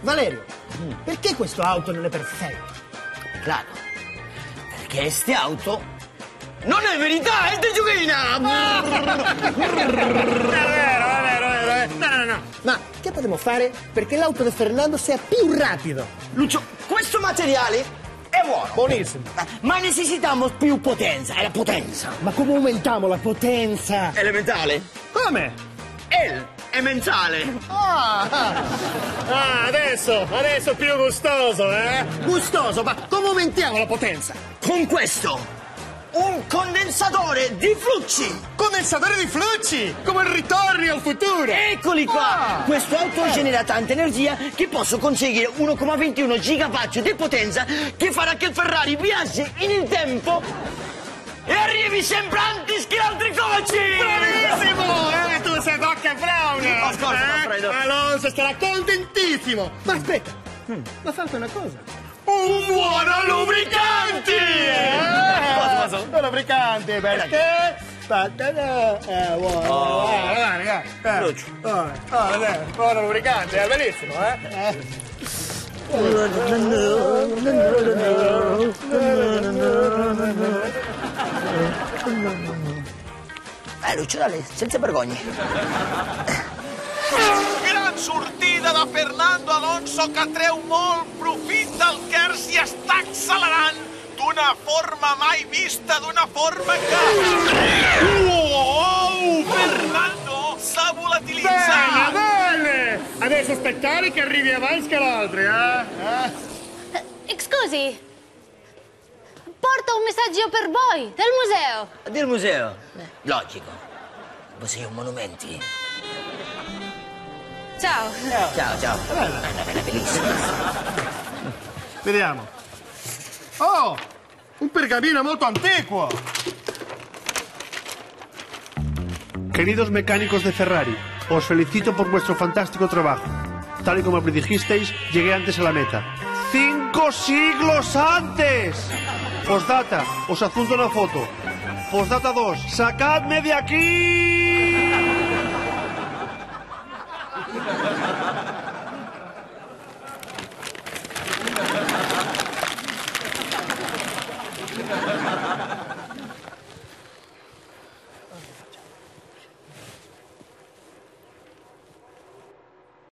Valerio, perché questo auto non è perfetto? Claro, perché este auto non è verità, è di giochina! È vero. No. Ma che potremmo fare perché l'auto di Fernando sia più rapido? Lucio, questo materiale è buono. Buonissimo. Ma necessitiamo più potenza, è la potenza. Ma come aumentiamo la potenza? Elementale? Come? È mentale. Adesso è più gustoso, eh? Gustoso, ma come aumentiamo la potenza? Con questo, un condensatore di flucci. Condensatore di flucci, come il ritorno al futuro. Eccoli qua. Questo auto genera tanta energia che posso conseguire 1,21 gigawatts di potenza che farà che il Ferrari viaggi in tempo e arrivi sempre antes che altri coci. Bravissimo, tu sei Bocca Brown. Alonso sarà contentissimo. Ma aspetta, ma falta una cosa. Un buono lubricante! Cosa? Un lubricante, perché? Buono, buono lubricante, è bellissimo, Lucio, dai, senza vergogna. Gran sortida de Fernando Alonso que treu molt profit del que s'hi està accelerant d'una forma mai vista, d'una forma que... Wow! Fernando s'ha volatilitzat! Bene! Adesso aspettare che arrivi avanti che l'altro, Scusi, porto un messaggio per voi, del museo. Del museo? Logico. Museo Monumenti. Ciao. Ciao. Bellissima. Vediamo. Oh, un pergamino molto antiquo. Queridos mecánicos de Ferrari, os felicito por vuestro fantástico trabajo. Tal y como predijisteis, llegué antes a la meta. ¡5 siglos antes! Postdata, os adjunto una foto. Postdata 2, ¡sacadme de aquí!